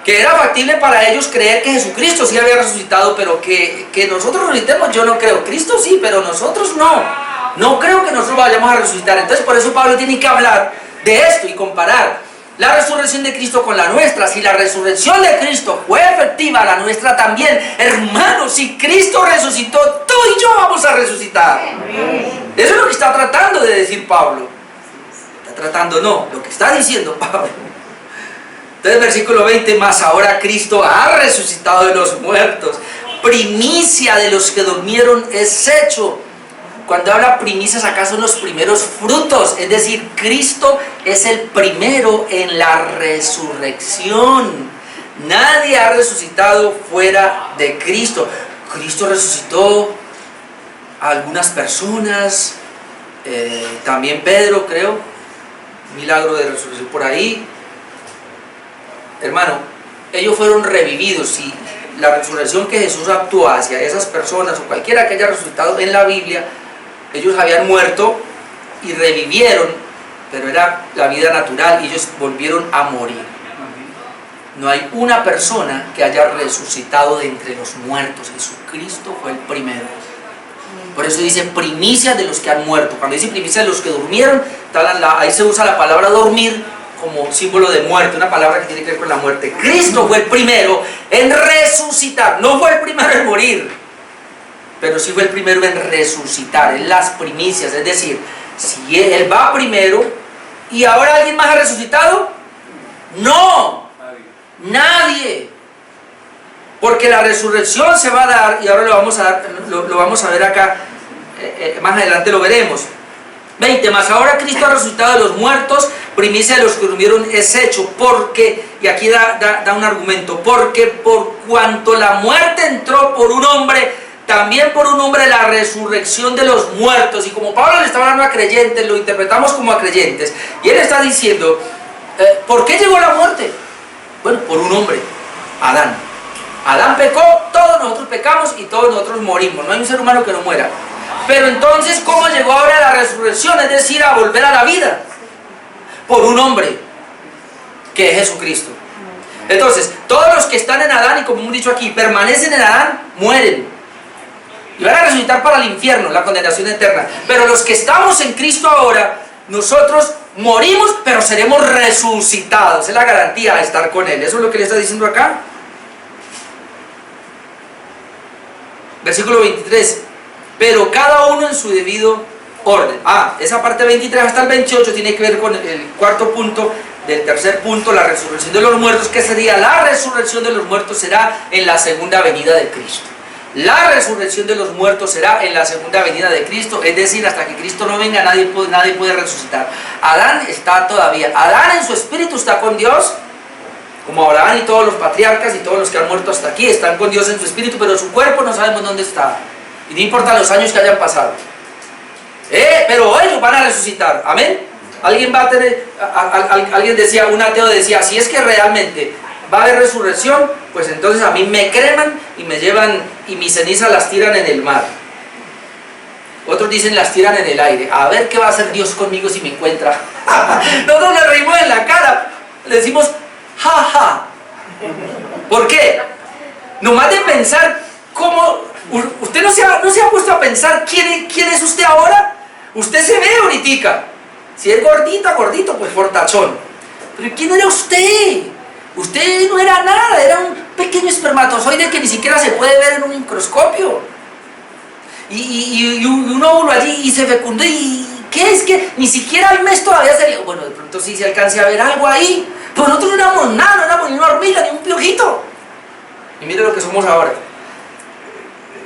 Speaker 1: Que era factible para ellos creer que Jesucristo sí había resucitado, pero que nosotros resucitemos, yo no creo. Cristo sí, pero nosotros no. No creo que nosotros vayamos a resucitar. Entonces por eso Pablo tiene que hablar de esto y comparar la resurrección de Cristo con la nuestra. Si la resurrección de Cristo fue efectiva, la nuestra también. Hermanos, si Cristo resucitó, tú y yo vamos a resucitar. Eso es lo que está tratando de decir Pablo. Lo que está diciendo Pablo. Entonces versículo 20, más ahora Cristo ha resucitado de los muertos, primicia de los que durmieron es hecho. Cuando habla primicias, acá son los primeros frutos, es decir, Cristo es el primero en la resurrección. Nadie ha resucitado fuera de Cristo. Cristo resucitó a algunas personas, también Pedro, creo, milagro de resurrección por ahí. Hermano, ellos fueron revividos. Y la resurrección que Jesús actuó hacia esas personas, o cualquiera que haya resucitado en la Biblia, ellos habían muerto y revivieron, pero era la vida natural y ellos volvieron a morir. No hay una persona que haya resucitado de entre los muertos. Jesucristo fue el primero. Por eso dice primicia de los que han muerto. Cuando dice primicia de los que durmieron, ahí se usa la palabra dormir como símbolo de muerte, una palabra que tiene que ver con la muerte. Cristo fue el primero en resucitar. No fue el primero en morir, pero sí fue el primero en resucitar, en las primicias. Es decir, si Él va primero y ahora alguien más ha resucitado, no, nadie. Porque la resurrección se va a dar, y ahora lo vamos a ver acá, más adelante lo veremos. 20, más ahora Cristo ha resucitado de los muertos, primicia de los que durmieron es hecho, porque, y aquí da un argumento, porque por cuanto la muerte entró por un hombre, también por un hombre la resurrección de los muertos. Y como Pablo le estaba hablando a creyentes, lo interpretamos como a creyentes, y él está diciendo, ¿por qué llegó la muerte? Bueno, por un hombre, Adán. Adán pecó, todos nosotros pecamos y todos nosotros morimos, no hay un ser humano que no muera. Pero entonces, ¿cómo llegó ahora la resurrección? Es decir, a volver a la vida. Por un hombre, que es Jesucristo. Entonces, todos los que están en Adán, y como hemos dicho aquí, permanecen en Adán, mueren. Y van a resucitar para el infierno, la condenación eterna. Pero los que estamos en Cristo ahora, nosotros morimos, pero seremos resucitados. Es la garantía de estar con Él. Eso es lo que le está diciendo acá. Versículo 23. Pero cada uno en su debido orden. Esa parte 23 hasta el 28 tiene que ver con el cuarto punto del tercer punto, la resurrección de los muertos, que sería la resurrección de los muertos será en la segunda venida de Cristo. La resurrección de los muertos será en la segunda venida de Cristo, es decir, hasta que Cristo no venga nadie puede resucitar. Adán está todavía, Adán en su espíritu está con Dios, como Abraham y todos los patriarcas y todos los que han muerto hasta aquí están con Dios en su espíritu, pero su cuerpo no sabemos dónde está. Y no importa los años que hayan pasado. Pero ellos van a resucitar. Amén. Alguien va a tener, alguien decía, un ateo decía, si es que realmente va a haber resurrección, pues entonces a mí me creman y me llevan y mis cenizas las tiran en el mar. Otros dicen las tiran en el aire. A ver qué va a hacer Dios conmigo si me encuentra. Nosotros le reímos en la cara. Le decimos, ja, ja. ¿Por qué? Nomás de pensar cómo ¿Usted no se ha puesto a pensar quién es usted ahora? Usted se ve ahorita. Si es gordita, gordito, pues fortachón. Pero ¿quién era usted? Usted no era nada, era un pequeño espermatozoide que ni siquiera se puede ver en un microscopio. Y un óvulo allí y se fecundó. ¿Y qué es que ni siquiera al mes todavía salió? Bueno, de pronto sí se alcance a ver algo ahí. Pero nosotros no éramos nada, no éramos ni una hormiga, ni un piojito. Y mire lo que somos ahora.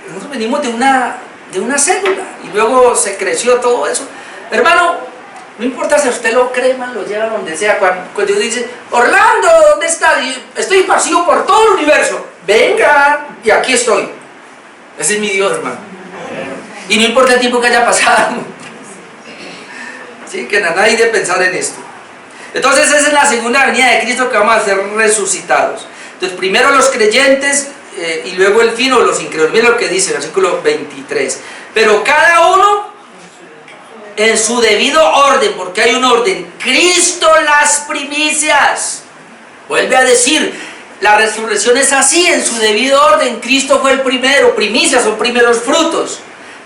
Speaker 1: Nosotros venimos de una célula y luego se creció todo eso. Hermano, no importa si a usted lo creman, lo llevan donde sea. Cuando Dios dice, Orlando, ¿dónde está? Estoy esparcido por todo el universo. Venga, y aquí estoy. Ese es mi Dios, hermano. Y no importa el tiempo que haya pasado. Sí, que nadie debe pensar en esto. Entonces esa es la segunda venida de Cristo, que vamos a ser resucitados. Entonces primero los creyentes y luego el fin, o los incrédulos. Miren lo que dice el versículo 23. Pero cada uno en su debido orden, porque hay un orden. Cristo las primicias. Vuelve a decir, la resurrección es así, en su debido orden. Cristo fue el primero. Primicias son primeros frutos.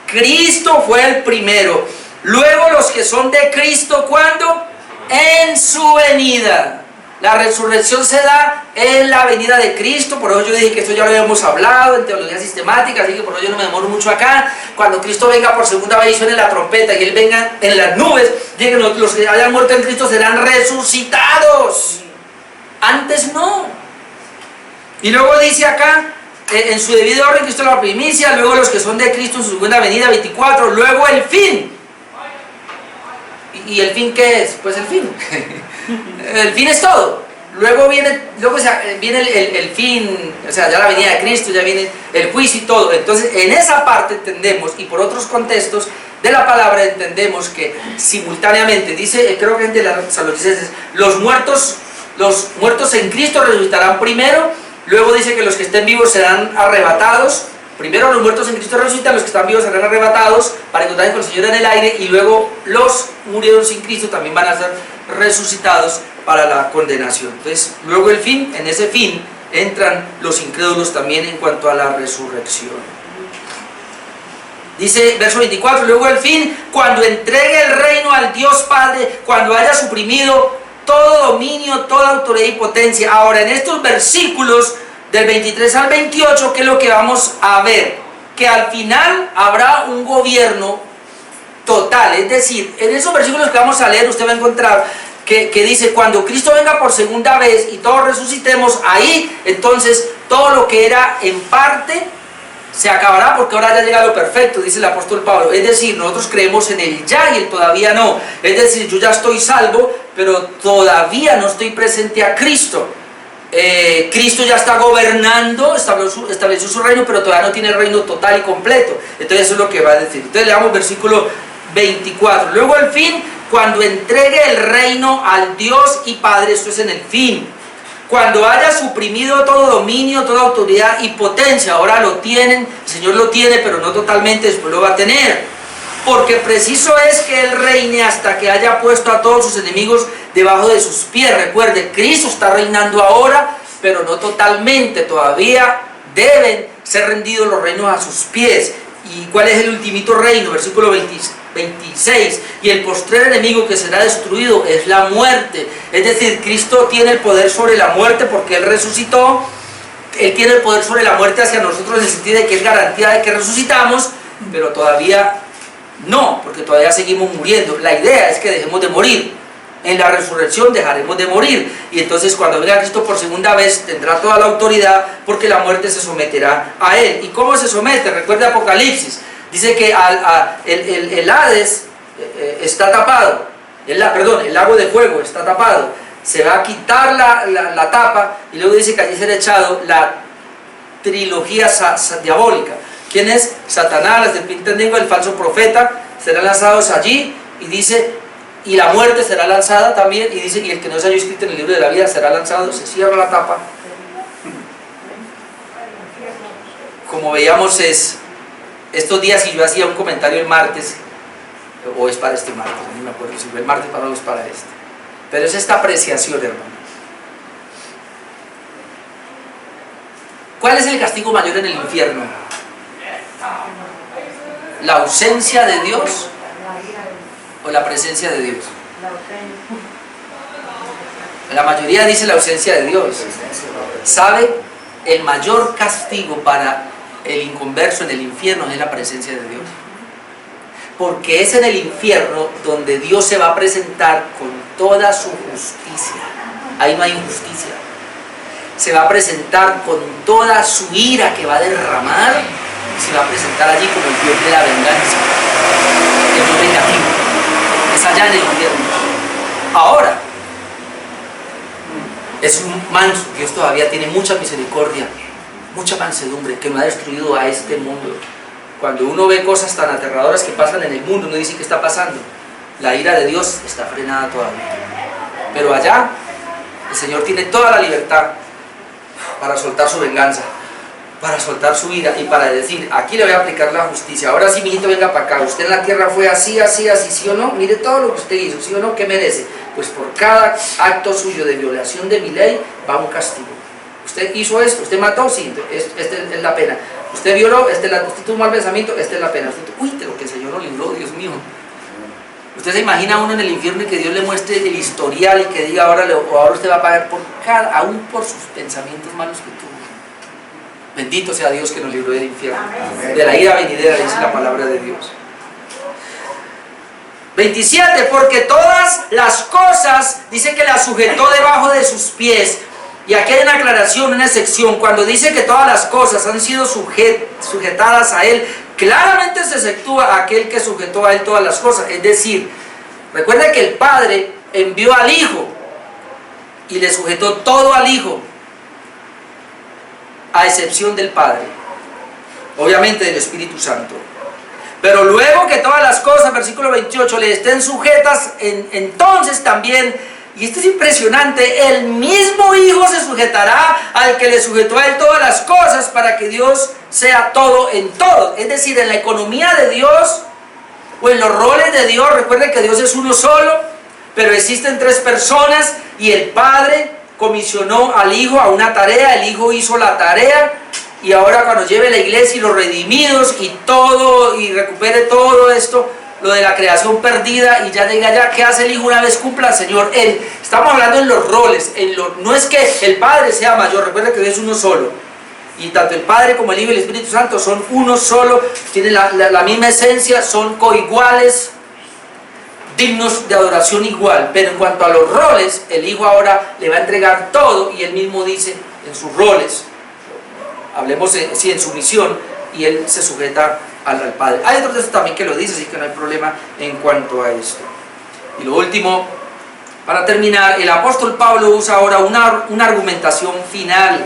Speaker 1: Cristo fue el primero. Luego los que son de Cristo, ¿cuándo? En su venida. La resurrección se da en la venida de Cristo. Por eso yo dije que esto ya lo habíamos hablado en teología sistemática, así que por eso yo no me demoro mucho acá. Cuando Cristo venga por segunda vez y suene la trompeta y Él venga en las nubes, digan, los que hayan muerto en Cristo serán resucitados. Antes no. Y luego dice acá, en su debido orden, Cristo es la primicia, luego los que son de Cristo en su segunda venida, 24, luego el fin. ¿Y el fin qué es? Pues el fin. El fin es todo. Luego viene el fin, o sea, ya la venida de Cristo, ya viene el juicio y todo. Entonces, en esa parte entendemos, y por otros contextos de la palabra entendemos que simultáneamente, dice, creo que en de las Salonicenses, los muertos en Cristo resucitarán primero, luego dice que los que estén vivos serán arrebatados. Primero los muertos en Cristo resucitan, los que están vivos serán arrebatados para encontrarse con el Señor en el aire, y luego los murieron sin Cristo también van a ser resucitados para la condenación. Entonces, luego el fin, en ese fin entran los incrédulos también en cuanto a la resurrección. Dice verso 24, luego el fin, cuando entregue el reino al Dios Padre, cuando haya suprimido todo dominio, toda autoridad y potencia. Ahora, en estos versículos del 23 al 28, ¿qué es lo que vamos a ver? Que al final habrá un gobierno total. Es decir, en esos versículos que vamos a leer, usted va a encontrar que dice, cuando Cristo venga por segunda vez y todos resucitemos, ahí entonces todo lo que era en parte se acabará, porque ahora ya llega lo perfecto, dice el apóstol Pablo. Es decir, nosotros creemos en el ya y el todavía no. Es decir, yo ya estoy salvo, pero todavía no estoy presente a Cristo. Cristo ya está gobernando, estableció su reino, pero todavía no tiene el reino total y completo. Entonces eso es lo que va a decir. Entonces leamos versículo 24. Luego el fin, cuando entregue el reino al Dios y Padre, esto es en el fin. Cuando haya suprimido todo dominio, toda autoridad y potencia. Ahora lo tienen, el Señor lo tiene, pero no totalmente, después lo va a tener. Porque preciso es que Él reine hasta que haya puesto a todos sus enemigos debajo de sus pies. Recuerde, Cristo está reinando ahora, pero no totalmente. Todavía deben ser rendidos los reinos a sus pies. ¿Y cuál es el ultimito reino? Versículo 26. Y el postrer enemigo que será destruido es la muerte. Es decir, Cristo tiene el poder sobre la muerte porque Él resucitó. Él tiene el poder sobre la muerte hacia nosotros en el sentido de que es garantía de que resucitamos, pero todavía no, porque todavía seguimos muriendo. La idea es que dejemos de morir. En la resurrección dejaremos de morir. Y entonces cuando venga Cristo por segunda vez tendrá toda la autoridad, porque la muerte se someterá a Él. ¿Y cómo se somete? Recuerde Apocalipsis. Dice que el Hades está tapado. El lago de fuego está tapado. Se va a quitar la tapa, y luego dice que allí será echado la trilogía diabólica. ¿Quién es? Satanás, la serpiente negra, el falso profeta, serán lanzados allí, y dice, y la muerte será lanzada también, y dice, y el que no se haya escrito en el libro de la vida será lanzado. Se cierra la tapa. Como veíamos, estos días, y yo hacía un comentario el martes, o es para este martes, no me acuerdo si fue el martes para o es para este, pero es esta apreciación, hermano. ¿Cuál es el castigo mayor en el infierno? ¿La ausencia de Dios o la presencia de Dios? La mayoría dice la ausencia de Dios. ¿Sabe? El mayor castigo para el inconverso en el infierno es la presencia de Dios. Porque es en el infierno donde Dios se va a presentar con toda su justicia. Ahí no hay injusticia. Se va a presentar con toda su ira que va a derramar. Se va a presentar allí como el Dios de la venganza. El Dios vengativo. Es allá en el infierno. Ahora, es un manso. Dios todavía tiene mucha misericordia, mucha mansedumbre, que no ha destruido a este mundo. Cuando uno ve cosas tan aterradoras que pasan en el mundo, uno dice: ¿qué está pasando? La ira de Dios está frenada todavía. Pero allá, el Señor tiene toda la libertad para soltar su venganza, para soltar su ira y para decir: aquí le voy a aplicar la justicia. Ahora sí, mijito, venga para acá. Usted en la tierra fue así, así, así, ¿sí o no? Mire todo lo que usted hizo, ¿sí o no? ¿Qué merece? Pues por cada acto suyo de violación de mi ley va un castigo. Usted hizo esto, usted mató, sí, esta es la pena. Usted violó, usted tuvo un mal pensamiento, esta es la pena. Uy, de lo que el Señor lo libró, Dios mío. Usted se imagina a uno en el infierno y que Dios le muestre el historial y que diga: ahora usted va a pagar aún por sus pensamientos malos que tuvo. Bendito sea Dios que nos libró del infierno. Amén. De la ira venidera, dice la palabra de Dios. 27, porque todas las cosas, dice que las sujetó debajo de sus pies. Y aquí hay una aclaración, una excepción. Cuando dice que todas las cosas han sido sujetadas a Él, claramente se exceptúa aquel que sujetó a Él todas las cosas. Es decir, recuerda que el Padre envió al Hijo y le sujetó todo al Hijo, a excepción del Padre, obviamente del Espíritu Santo. Pero luego que todas las cosas, versículo 28, le estén sujetas, entonces también, y esto es impresionante, el mismo Hijo se sujetará al que le sujetó a Él todas las cosas, para que Dios sea todo en todo. Es decir, en la economía de Dios, o en los roles de Dios, recuerden que Dios es uno solo, pero existen tres personas, y el Padre comisionó al Hijo a una tarea, el Hijo hizo la tarea, y ahora cuando lleve la iglesia y los redimidos y todo, y recupere todo esto, lo de la creación perdida, y ya llegue allá, ¿qué hace el Hijo una vez cumpla al Señor? Estamos hablando en los roles, no es que el Padre sea mayor, recuerda que Dios es uno solo, y tanto el Padre como el Hijo y el Espíritu Santo son uno solo, tienen la misma esencia, son coiguales, dignos de adoración igual. Pero en cuanto a los roles, el Hijo ahora le va a entregar todo, y Él mismo dice en sus roles, hablemos en su misión, y Él se sujeta al Padre. Hay otros textos también que lo dice, así que no hay problema en cuanto a esto. Y lo último, para terminar, el apóstol Pablo usa ahora una argumentación final.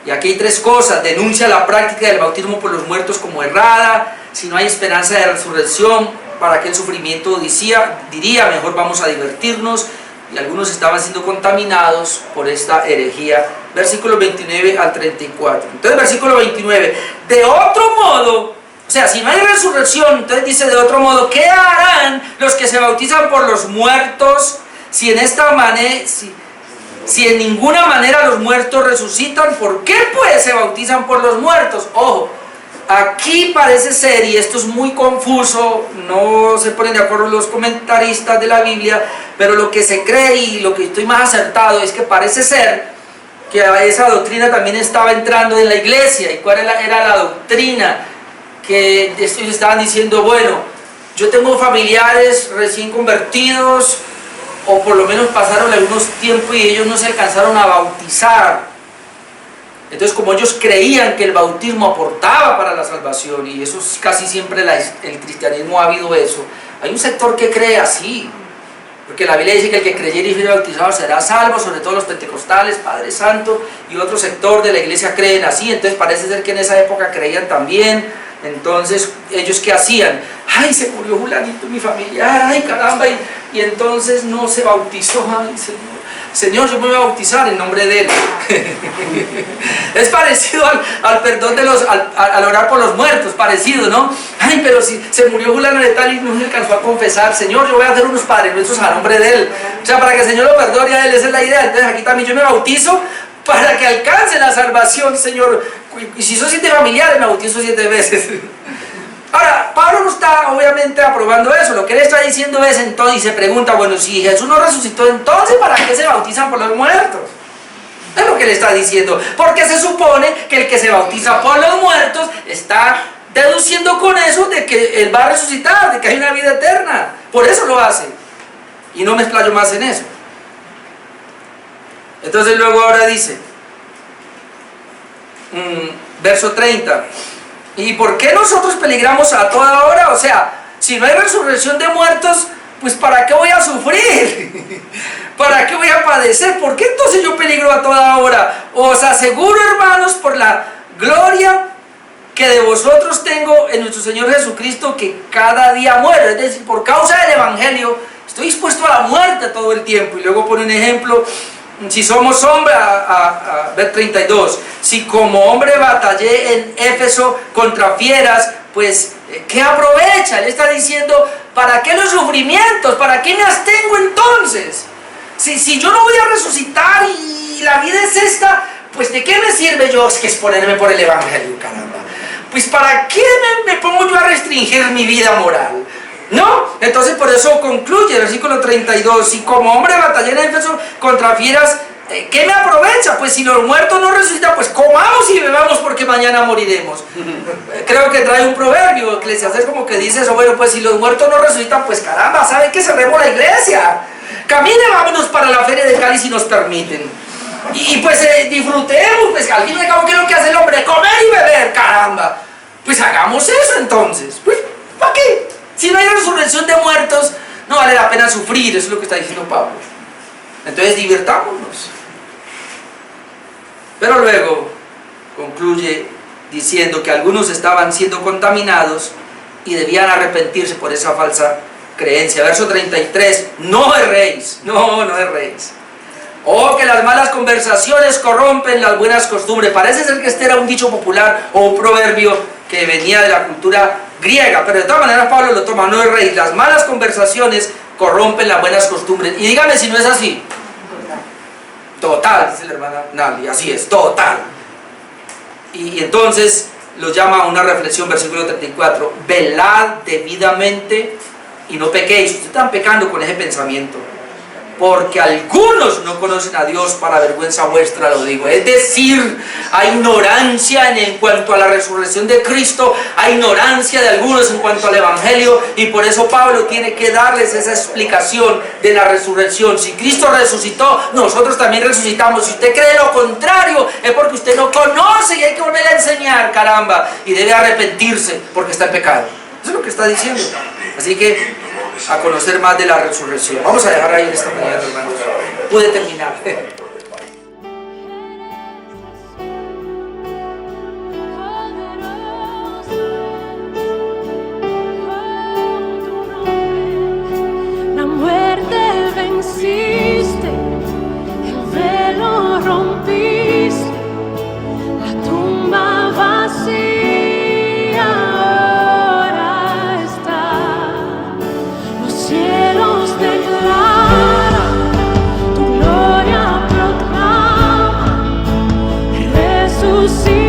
Speaker 1: Y aquí hay tres cosas: denuncia la práctica del bautismo por los muertos como errada, si no hay esperanza de resurrección, para aquel sufrimiento diría: mejor vamos a divertirnos. Y algunos estaban siendo contaminados por esta herejía. Versículos 29 al 34. Entonces, versículo 29, de otro modo, o sea, si no hay resurrección, entonces dice: de otro modo, ¿qué harán los que se bautizan por los muertos? Si en ninguna manera los muertos resucitan, ¿por qué pues se bautizan por los muertos? Ojo, aquí parece ser, y esto es muy confuso, no se ponen de acuerdo los comentaristas de la Biblia, pero lo que se cree y lo que estoy más acertado es que parece ser que esa doctrina también estaba entrando en la iglesia. ¿Y cuál era la doctrina? Que ellos estaban diciendo: bueno, yo tengo familiares recién convertidos, o por lo menos pasaron algunos tiempos y ellos no se alcanzaron a bautizar. Entonces, como ellos creían que el bautismo aportaba para la salvación, y eso es casi siempre el cristianismo ha habido eso, hay un sector que cree así, porque la Biblia dice que el que creyere y fuere bautizado será salvo, sobre todo los pentecostales, Padre Santo, y otro sector de la iglesia creen así. Entonces parece ser que en esa época creían también. Entonces, ¿ellos qué hacían? ¡Ay, se murió fulanito, mi familiar! ¡Ay, caramba! Y entonces no se bautizó. ¡Ay, Señor, yo me voy a bautizar en nombre de Él! Es parecido al perdón al orar por los muertos, parecido, ¿no? ¡Ay, pero si se murió fulano de tal y no se alcanzó a confesar! Señor, yo voy a hacer unos Padres Nuestros a nombre de Él. O sea, para que el Señor lo perdone a Él, esa es la idea. Entonces aquí también yo me bautizo para que alcance la salvación, Señor. y si son 7 familiares, me bautizo 7 veces. Ahora, Pablo no está obviamente aprobando eso. Lo que él está diciendo es entonces, y se pregunta, bueno, si Jesús no resucitó, entonces ¿para qué se bautizan por los muertos? Es lo que él está diciendo, porque se supone que el que se bautiza por los muertos está deduciendo con eso de que él va a resucitar, de que hay una vida eterna. Por eso lo hace. Y no me explayo más en eso. Entonces luego ahora dice, verso 30, ¿y por qué nosotros peligramos a toda hora? O sea, si no hay resurrección de muertos, pues ¿para qué voy a sufrir? ¿Para qué voy a padecer? ¿Por qué entonces yo peligro a toda hora? Os aseguro, hermanos, por la gloria que de vosotros tengo en nuestro Señor Jesucristo, que cada día muero. Es decir, por causa del Evangelio, estoy dispuesto a la muerte todo el tiempo. Y luego pone un ejemplo, si somos hombres, ver 32, si como hombre batallé en Éfeso contra fieras, pues ¿qué aprovecha? Él está diciendo, ¿para qué los sufrimientos? ¿Para qué me abstengo entonces? Si yo no voy a resucitar y la vida es esta, pues ¿de qué me sirve yo que exponerme por el Evangelio, caramba? Pues ¿para qué me pongo yo a restringir mi vida moral? ¿No? Entonces por eso concluye, versículo 32, si como hombre batallé en Éfeso contra fieras, ¿qué me aprovecha? Pues si los muertos no resucitan, pues comamos y bebamos porque mañana moriremos. Creo que trae un proverbio, Eclesiastés, como que dice eso, bueno, pues si los muertos no resucitan, pues caramba, ¿saben qué? Cerremos la iglesia. Camine, vámonos para la feria de Cali si nos permiten. Y pues disfrutemos, pues al fin y al cabo, ¿qué es lo que hace el hombre? Comer y beber, caramba. Pues hagamos eso entonces. Pues, ¿para qué? Si no hay resurrección de muertos, no vale la pena sufrir, eso es lo que está diciendo Pablo. Entonces divirtámonos. Pero luego concluye diciendo que algunos estaban siendo contaminados y debían arrepentirse por esa falsa creencia. Verso 33, no erréis, no erréis. Oh, que las malas conversaciones corrompen las buenas costumbres. Parece ser que este era un dicho popular o un proverbio que venía de la cultura griega, pero de todas maneras Pablo lo toma, no erréis. Las malas conversaciones corrompen las buenas costumbres. Y dígame si no es así. Total, dice la hermana Nali, así es, total. Y entonces lo llama a una reflexión, versículo 34, velad debidamente y no pequéis. Ustedes están pecando con ese pensamiento, porque algunos no conocen a Dios, para vergüenza vuestra lo digo. Es decir, hay ignorancia en cuanto a la resurrección de Cristo, hay ignorancia de algunos en cuanto al Evangelio, y por eso Pablo tiene que darles esa explicación de la resurrección. Si Cristo resucitó, nosotros también resucitamos. Si usted cree lo contrario, es porque usted no conoce y hay que volver a enseñar, caramba, y debe arrepentirse porque está en pecado. Eso es lo que está diciendo. Así que a conocer más de la resurrección. Vamos a dejar ahí en esta mañana, hermanos. Pude terminar.
Speaker 2: La muerte venciste, el velo rompiste, la tumba vacía. See